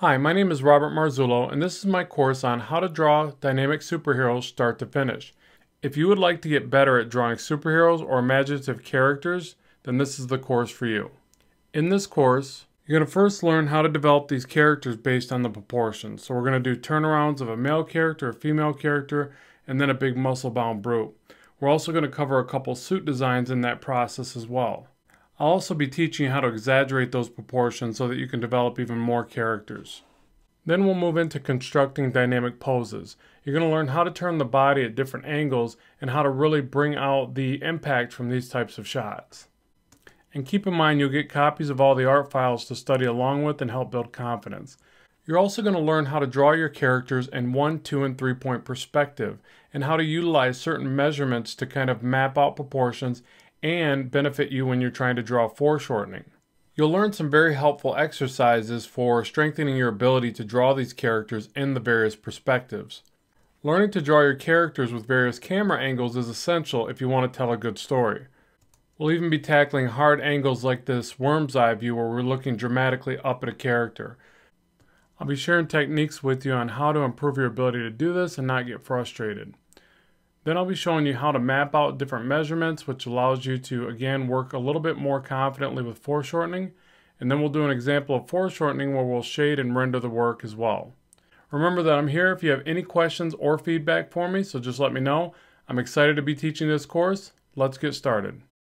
Hi, my name is Robert Marzullo, and this is my course on how to draw dynamic superheroes start to finish. If you would like to get better at drawing superheroes or imaginative characters, then this is the course for you. In this course, you're going to first learn how to develop these characters based on the proportions. So we're going to do turnarounds of a male character, a female character, and then a big muscle-bound brute. We're also going to cover a couple suit designs in that process as well. I'll also be teaching you how to exaggerate those proportions so that you can develop even more characters. Then we'll move into constructing dynamic poses. You're going to learn how to turn the body at different angles and how to really bring out the impact from these types of shots. And keep in mind you'll get copies of all the art files to study along with and help build confidence. You're also going to learn how to draw your characters in 1, 2, and 3 point perspective and how to utilize certain measurements to kind of map out proportions and benefit you when you're trying to draw foreshortening. You'll learn some very helpful exercises for strengthening your ability to draw these characters in the various perspectives. Learning to draw your characters with various camera angles is essential if you want to tell a good story. We'll even be tackling hard angles like this worm's eye view where we're looking dramatically up at a character. I'll be sharing techniques with you on how to improve your ability to do this and not get frustrated. Then I'll be showing you how to map out different measurements, which allows you to, again, work a little bit more confidently with foreshortening. And then we'll do an example of foreshortening where we'll shade and render the work as well. Remember that I'm here if you have any questions or feedback for me, so just let me know. I'm excited to be teaching this course. Let's get started.